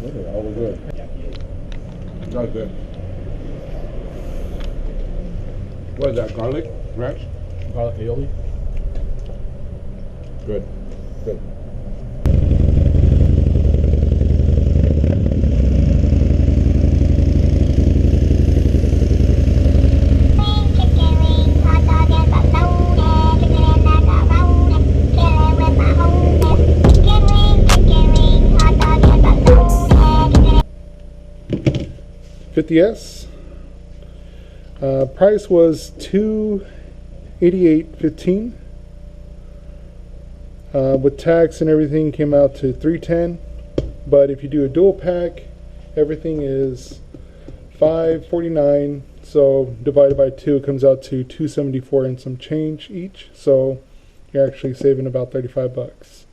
All good. That's good. What is that, garlic? Ranch? Garlic aioli. Good. Good. $50S. Price was $288.15. With tax and everything came out to $310. But if you do a dual pack, everything is $549. So divided by 2, it comes out to $274 and some change each. So you're actually saving about 35 bucks.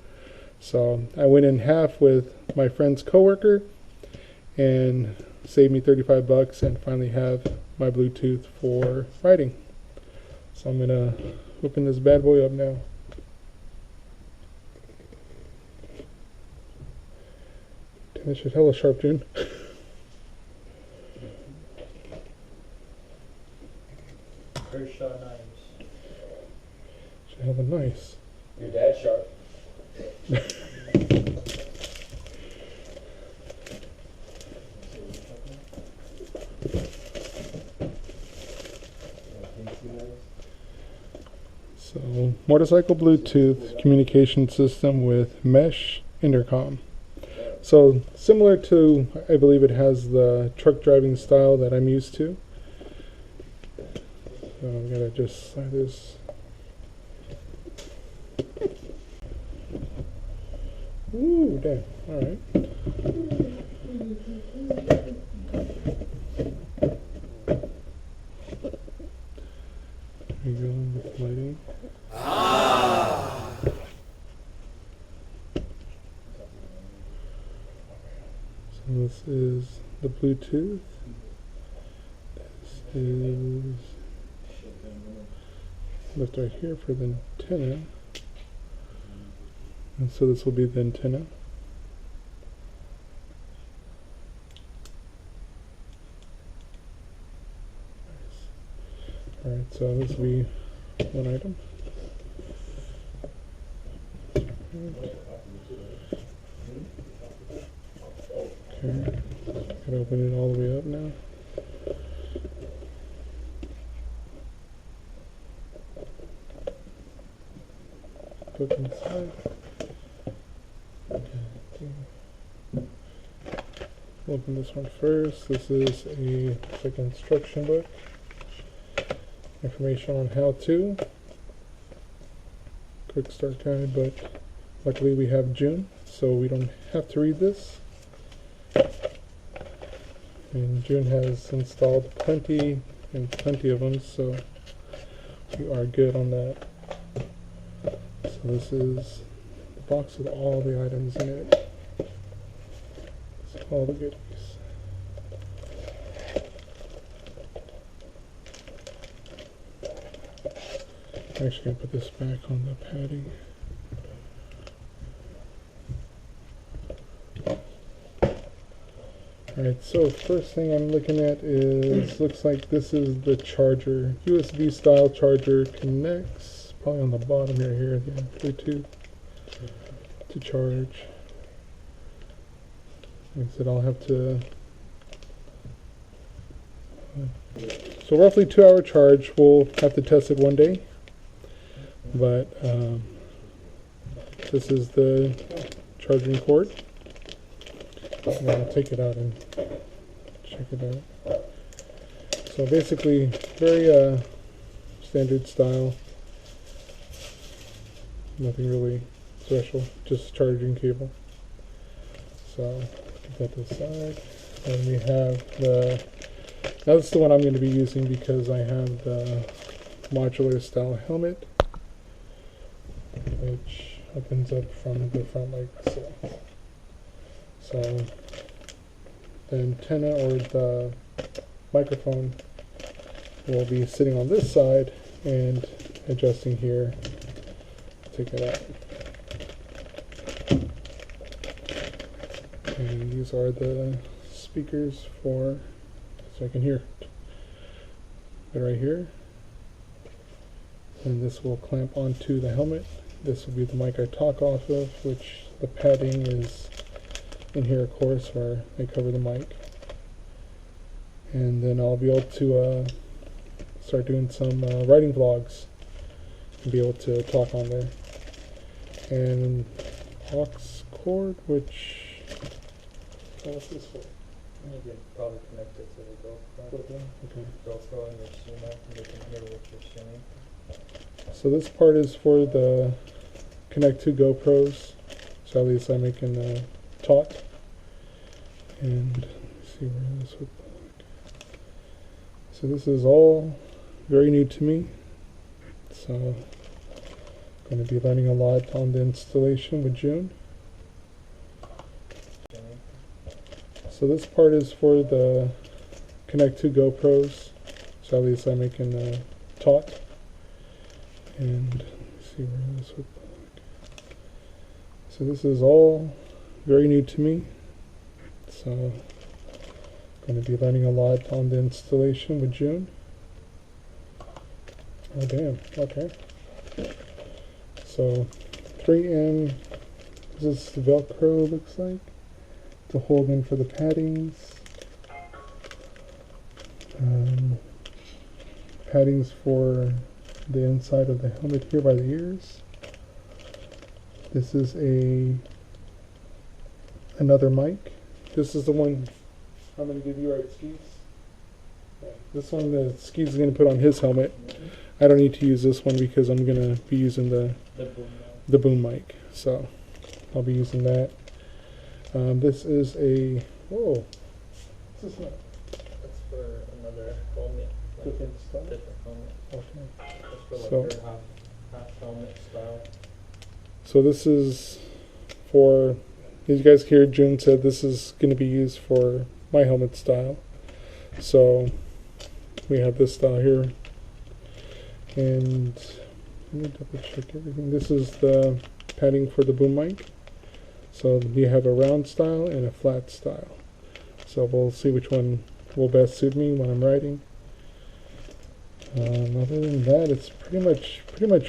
So I went in half with my friend's coworker and saved me 35 bucks and finally have my Bluetooth for writing. So I'm gonna open this bad boy up now. Damn, this shit hella sharp, June. Kershaw knives. Shit hella nice. Your dad's sharp. So, motorcycle Bluetooth communication system with mesh intercom. So, similar to, I believe it has the truck driving style that I'm used to. So, I'm gonna just slide this. Ooh, damn. Alright. There you go, with lighting. So this is the Bluetooth. This is left right here for the antenna. And so this will be the antenna. Alright, so this will be one item. Okay, gotta open it all the way up now. Look inside. Open this one first. This is a like instruction book. Information on how to. Quick start guide, but luckily we have June, so we don't have to read this. And June has installed plenty of them, so we are good on that. So this is the box with all the items in it. So all the goodies. I'm actually going to put this back on the padding. Alright, so first thing I'm looking at is, looks like this is the charger. USB style charger connects, probably on the bottom here, yeah, Bluetooth to charge. Like I said, I'll have to, so roughly 2-hour charge. We'll have to test it one day. But this is the charging cord. And I'll take it out and check it out. So basically, very standard style. Nothing really special, just charging cable. So put that to the side. And we have the, that's the one I'm going to be using because I have the modular style helmet, which opens up from the front like so. So the antenna or the microphone will be sitting on this side and adjusting here. Take it out. And these are the speakers for, so I can hear. They're right here. And this will clamp onto the helmet. This will be the mic I talk off of, which the padding is in here, of course, where I cover the mic. And then I'll be able to start doing some writing vlogs and be able to talk on there. And aux cord, which, what's this for? You can probably connect it to the GoPro. Okay. GoPro and your Sena, and they can hear what you're saying. So this part is for the Connect 2 GoPros, so at least I can talk. And let's see where this would look. So this is all very new to me. So I'm going to be learning a lot on the installation with June. So this part is for the Connect 2 GoPros, so at least I can talk. And let's see where this would look. So this is all very new to me. So I'm going to be learning a lot on the installation with June. Oh damn, okay. So 3M, this is the Velcro looks like, to hold in for the paddings. Paddings for the inside of the helmet here by the ears. This is another mic. This is the one I'm going to give you, right, Skis? Yeah. This one that Skis is going to put on his helmet. I don't need to use this one because I'm going to be using the boom mic. So I'll be using that. This is a, whoa, what's this one? That's for another helmet. Like Different style? Different helmet. Okay. That's for So- like your half helmet style. So this is for, as you guys hear, June said this is going to be used for my helmet style. So we have this style here. And let me double check everything. This is the padding for the boom mic. So we have a round style and a flat style. So we'll see which one will best suit me when I'm writing. Other than that, it's pretty much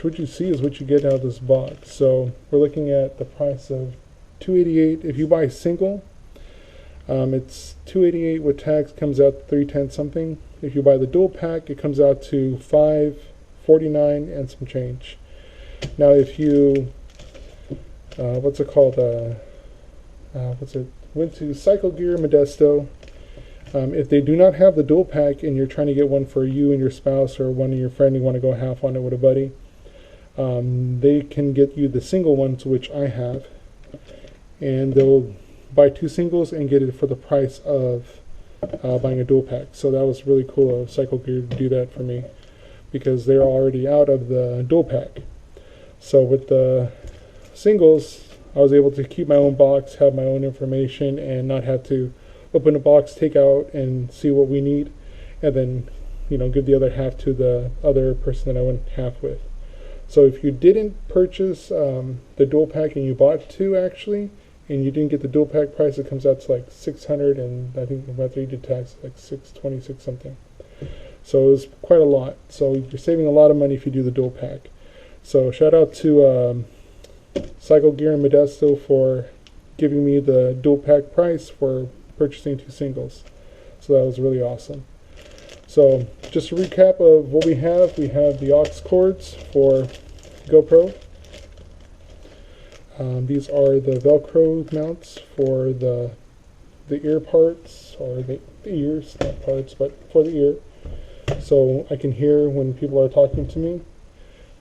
what you see is what you get out of this box. So we're looking at the price of $288. If you buy single, it's $288 with tax, comes out $310 something. If you buy the dual pack, it comes out to $549 and some change. Now, if you went to Cycle Gear Modesto. If they do not have the dual pack and you're trying to get one for you and your spouse or one of your friend, you want to go half on it with a buddy, they can get you the single ones, which I have, and they'll buy 2 singles and get it for the price of buying a dual pack. So that was really cool of Cycle Gear to do that for me because they're already out of the dual pack. So with the singles, I was able to keep my own box, have my own information, and not have to open a box, take out, and see what we need, and then, give the other half to the other person that I went half with. So if you didn't purchase the dual pack and you bought 2 actually, and you didn't get the dual pack price, it comes out to like $600, and I think after you did tax, like $626 something. So it was quite a lot. So you're saving a lot of money if you do the dual pack. So shout out to Cycle Gear and Modesto for giving me the dual pack price for purchasing 2 singles. So that was really awesome. So just a recap of what we have the aux cords for GoPro. These are the Velcro mounts for the ear parts, or the ears, not parts, but for the ear. So I can hear when people are talking to me.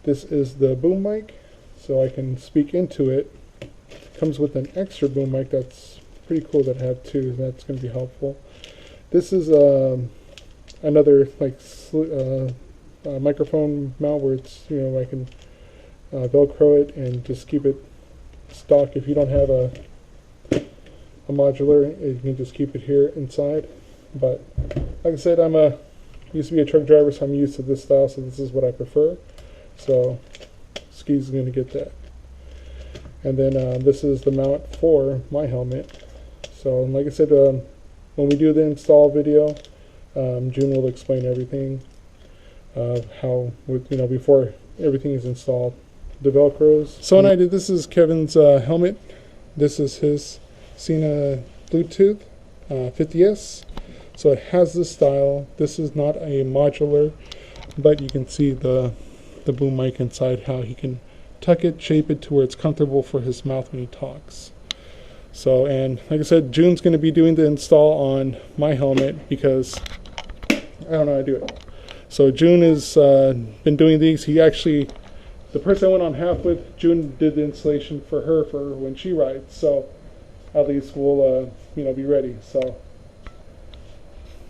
This is the boom mic, so I can speak into it. It comes with an extra boom mic that's pretty cool that I have too. That's going to be helpful. This is another microphone mount where it's I can Velcro it and just keep it stock. If you don't have a modular, you can just keep it here inside. But like I said, used to be a truck driver, so I'm used to this style. So this is what I prefer. So Ski's going to get that. And then this is the mount for my helmet. So, and like I said, when we do the install video, June will explain everything, how, before everything is installed, the Velcros. So, this is Kevin's helmet. This is his Sena Bluetooth 50S. So it has this style. This is not a modular, but you can see the boom mic inside, how he can tuck it, shape it to where it's comfortable for his mouth when he talks. So, and like I said, June's going to be doing the install on my helmet because I don't know how to do it. So June has been doing these. He actually, the person I went on half with, June did the installation for her for when she rides. So at least we'll be ready. So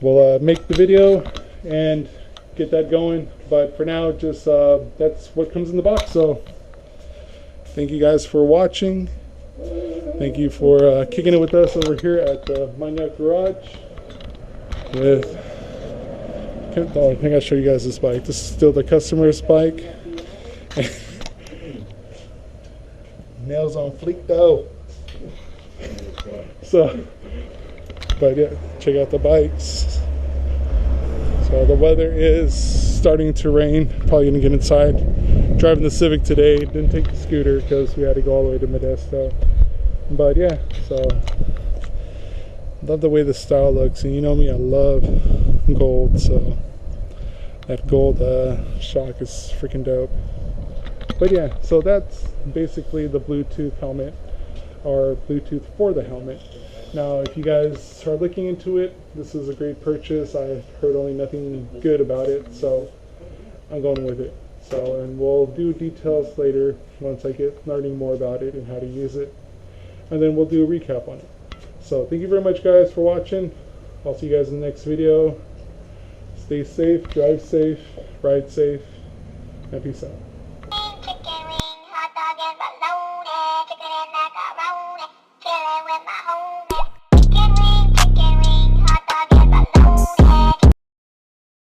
we'll make the video and get that going. But for now, just that's what comes in the box. So thank you guys for watching. Thank you for kicking it with us over here at the Maniac Garage. I think I'll show you guys this bike. This is still the customer's bike. Nails on fleek though. So, but yeah, check out the bikes. So the weather is starting to rain. Probably gonna get inside. Driving the Civic today. Didn't take the scooter because we had to go all the way to Modesto. But yeah, so love the way the style looks, and you know me, I love gold, so that gold shock is freaking dope. But yeah, so that's basically the Bluetooth helmet, or Bluetooth for the helmet. Now if you guys are looking into it, this is a great purchase. I've heard only nothing good about it, so I'm going with it. So, and we'll do details later once I get learning more about it and how to use it, and then we'll do a recap on it. So thank you very much guys for watching. I'll see you guys in the next video. Stay safe, drive safe, ride safe, and peace out.